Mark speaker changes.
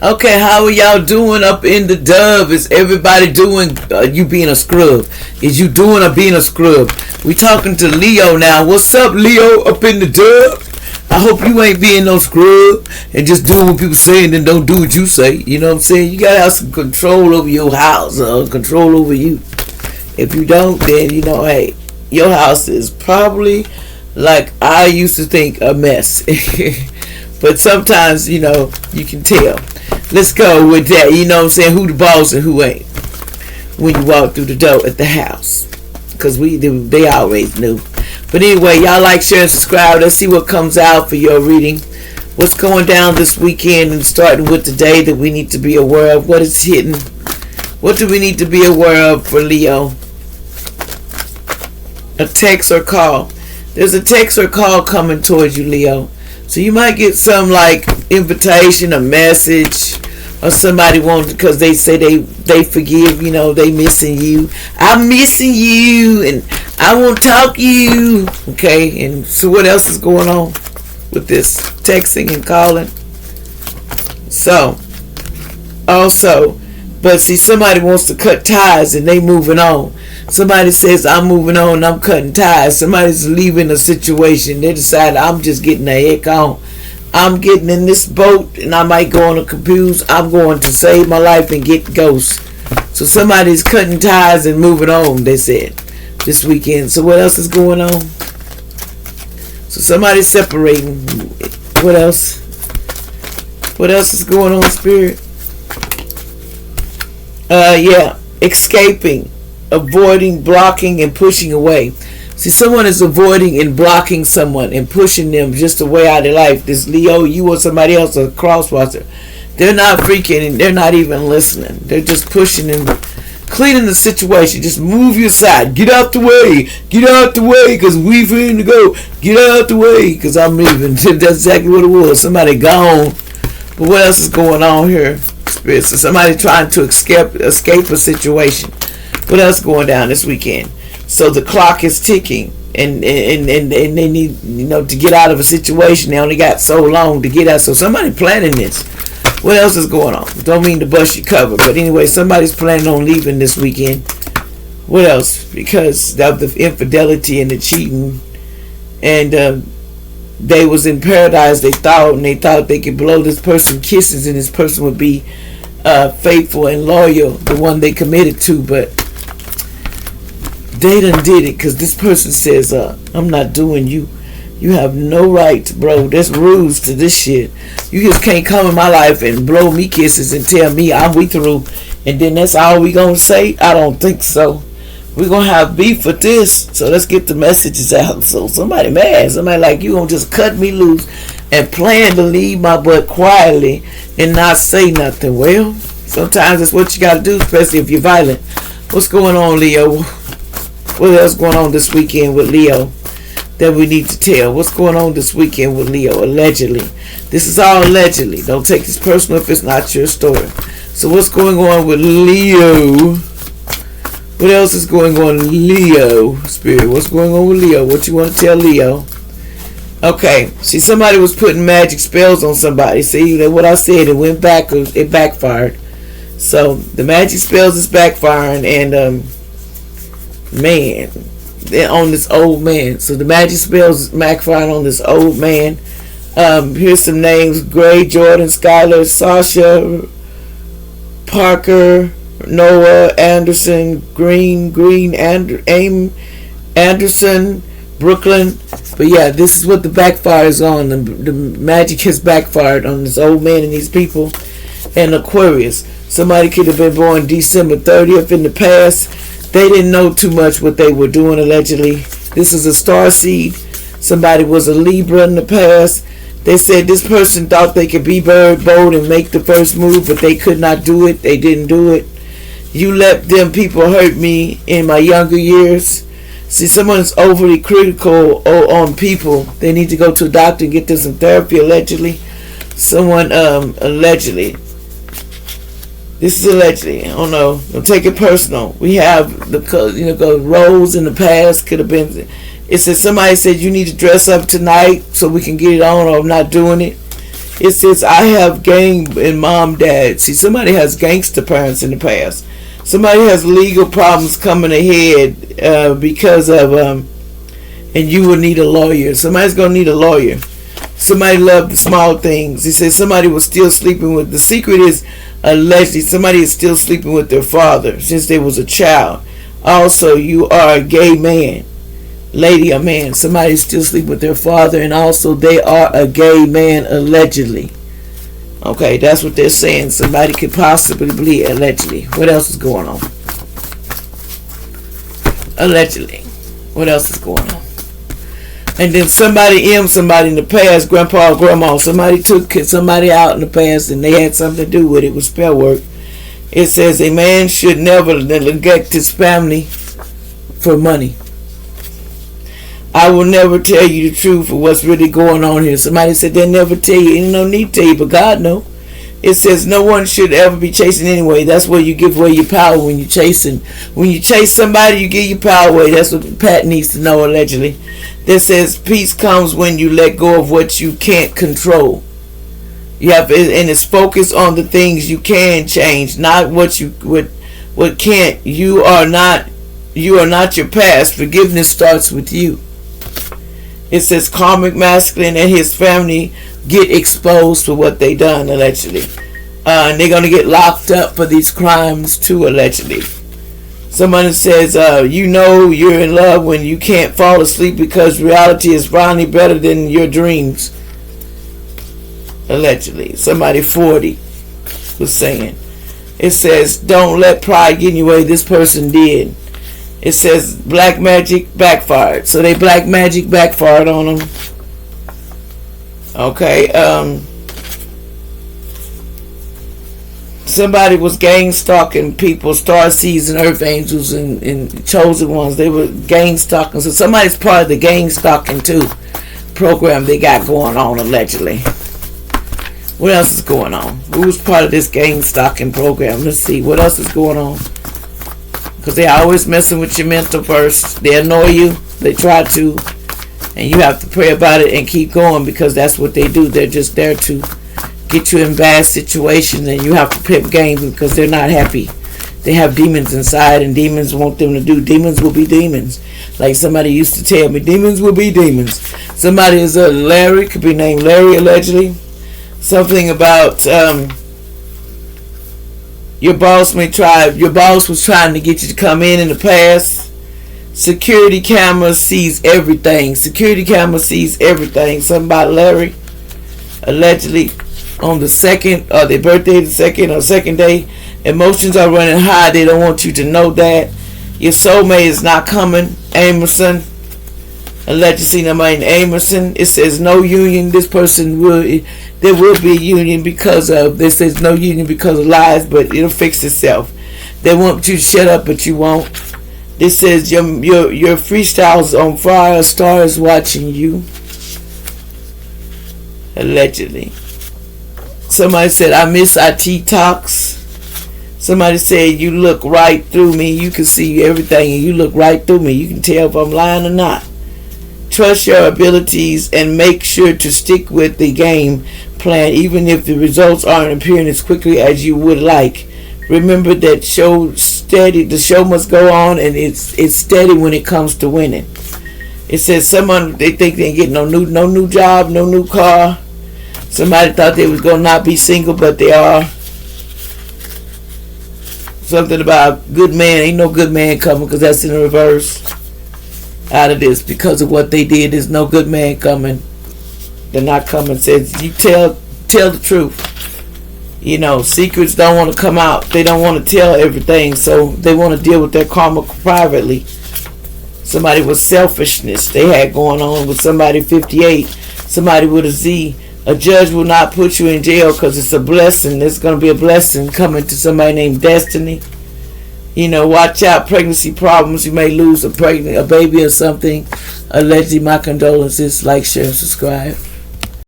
Speaker 1: Okay, how are y'all doing up in the dub? Is everybody doing? You being a scrub? Is you doing or being a scrub? We talking to Leo now. What's up, Leo? Up in the dub? I hope you ain't being no scrub and just doing what people say and then don't do what you say. You know what I'm saying? You gotta have some control over your house, control over you. If you don't, then hey, your house is probably like I used to think a mess. But sometimes, you can tell. Let's go with that. You know what I'm saying? Who the boss and who ain't. When you walk through the door at the house. Because they always knew. But anyway, y'all like, share, and subscribe. Let's see what comes out for your reading. What's going down this weekend and starting with the day that we need to be aware of. What is hidden? What do we need to be aware of for Leo? A text or call. There's a text or call coming towards you, Leo. So you might get some like invitation, a message, or somebody wants because they say they forgive, they missing you. I'm missing you and I won't talk to you. Okay, and so what else is going on with this texting and calling? So also, but see, somebody wants to cut ties and they moving on. Somebody says, I'm moving on, I'm cutting ties. Somebody's leaving a situation. They decide, I'm just getting the heck on. I'm getting in this boat and I might go on a cruise. I'm going to save my life and get ghosts. So somebody's cutting ties and moving on, they said, this weekend. So what else is going on? So somebody's separating. What else? What else is going on, Spirit? Yeah, escaping. Avoiding, blocking, and pushing away. See, someone is avoiding and blocking someone and pushing them just away out of life. This Leo, you or somebody else, a crosswatcher. They're not freaking and they're not even listening. They're just pushing and cleaning the situation. Just move your side. Get out the way. Get out the way because we finna to go. Get out the way because I'm leaving. That's exactly what it was. Somebody gone. But what else is going on here? Spirit. So somebody trying to escape a situation. What else going down this weekend? So the clock is ticking, and they need to get out of a situation. They only got so long to get out. So somebody planning this. What else is going on? Don't mean to bust your cover, but anyway, somebody's planning on leaving this weekend. What else? Because of the infidelity and the cheating, and they was in paradise. They thought they could blow this person kisses, and this person would be faithful and loyal, the one they committed to, but they done did it because this person says, I'm not doing you. You have no right, bro. There's rules to this shit. You just can't come in my life and blow me kisses and tell me we through. And then that's all we gonna say? I don't think so. We're gonna have beef with this. So let's get the messages out. So somebody mad. Somebody like, you gonna just cut me loose and plan to leave my butt quietly and not say nothing. Well, sometimes that's what you gotta do, especially if you're violent. What's going on, Leo? What else going on this weekend with Leo that we need to tell? What's going on this weekend with Leo? Allegedly. This is all allegedly. Don't take this personal if it's not your story. So what's going on with Leo? What else is going on with Leo? Spirit, what's going on with Leo? What you want to tell Leo? Okay. See, somebody was putting magic spells on somebody. See, what I said, it went back. It backfired. So the magic spells is backfiring and man, they're on this old man. So the magic spells backfiring on this old man. Here's some names: Gray, Jordan, Skylar, Sasha, Parker, Noah, Anderson, Green, Aim, Anderson, Brooklyn. But yeah, this is what the backfire is on. The magic has backfired on this old man and these people. And Aquarius. Somebody could have been born December 30th in the past. They didn't know too much what they were doing, allegedly. This is a star seed. Somebody was a Libra in the past. They said this person thought they could be bold and make the first move, but they could not do it. They didn't do it. You let them people hurt me in my younger years. See, someone's overly critical on people. They need to go to a doctor and get them some therapy, allegedly. Someone, allegedly. This is allegedly. I don't know. Don't take it personal. We have the roles in the past could have been. It said somebody said you need to dress up tonight so we can get it on, or I'm not doing it. It says, I have gang and mom, dad. See, somebody has gangster parents in the past. Somebody has legal problems coming ahead because of, and you will need a lawyer. Somebody's going to need a lawyer. Somebody loved the small things. He says somebody was still sleeping with, the secret is allegedly somebody is still sleeping with their father since they was a child. Also, you are a gay man. Lady or man, somebody still sleeping with their father, and also they are a gay man allegedly. Okay, that's what they're saying. Somebody could possibly be allegedly. What else is going on? Allegedly. What else is going on? And then somebody in the past, grandpa or grandma, somebody took somebody out in the past and they had something to do with it with spell work. It says a man should never neglect his family for money. I will never tell you the truth of what's really going on here. Somebody said they'll never tell you. Ain't no need to tell you, but God knows. It says no one should ever be chasing anyway. That's where you give away your power when you're chasing. When you chase somebody, you give your power away. That's what Pat needs to know, allegedly. That says peace comes when you let go of what you can't control. You have, and it's focused on the things you can change, not what can't. You are not your past. Forgiveness starts with you. It says karmic masculine and his family get exposed for what they done, allegedly. And they're going to get locked up for these crimes too, allegedly. Somebody says, you know you're in love when you can't fall asleep because reality is finally better than your dreams. Allegedly. Somebody 40 was saying. It says, don't let pride get in your way. This person did. It says black magic backfired. So they black magic backfired on them. Okay. Somebody was gang stalking people, star seeds and earth angels and chosen ones. They were gang stalking. So somebody's part of the gang stalking too program they got going on, allegedly. What else is going on? Who's part of this gang stalking program? Let's see. What else is going on? Because they're always messing with your mental first. They annoy you. They try to. And you have to pray about it and keep going because that's what they do. They're just there to get you in bad situations and you have to pimp games because they're not happy. They have demons inside and demons want them to do. Demons will be demons. Like somebody used to tell me, demons will be demons. Somebody is a Larry, could be named Larry allegedly. Something about your boss was trying to get you to come in the past. Security camera sees everything. Something about Larry allegedly on the second or their birthday, the second day. Emotions are running high. They don't want you to know that. Your soulmate is not coming. Amerson. Allegedly, nobody named Amerson. It says no union. This person there will be a union because of, this says no union because of lies, but it'll fix itself. They want you to shut up, but you won't. This says your freestyle's on fire. A star is watching you. Allegedly. Somebody said, I miss IT talks. Somebody said, you look right through me. You can see everything and you look right through me. You can tell if I'm lying or not. Trust your abilities and make sure to stick with the game plan even if the results aren't appearing as quickly as you would like. Remember that the show must go on and it's steady when it comes to winning. It says someone, they think they ain't getting no new job, no new car. Somebody thought they was gonna not be single, but they are. Something about good man, ain't no good man coming because that's in the reverse. Out of this because of what they did, there's no good man coming. They're not coming. Says you tell the truth. You know, secrets don't want to come out. They don't want to tell everything, so they want to deal with their karma privately. Somebody with selfishness they had going on with somebody 58. Somebody with a Z. A judge will not put you in jail because it's a blessing. There's going to be a blessing coming to somebody named Destiny. You know, watch out, pregnancy problems. You may lose a baby or something. Allegedly, my condolences. Like, share, and subscribe.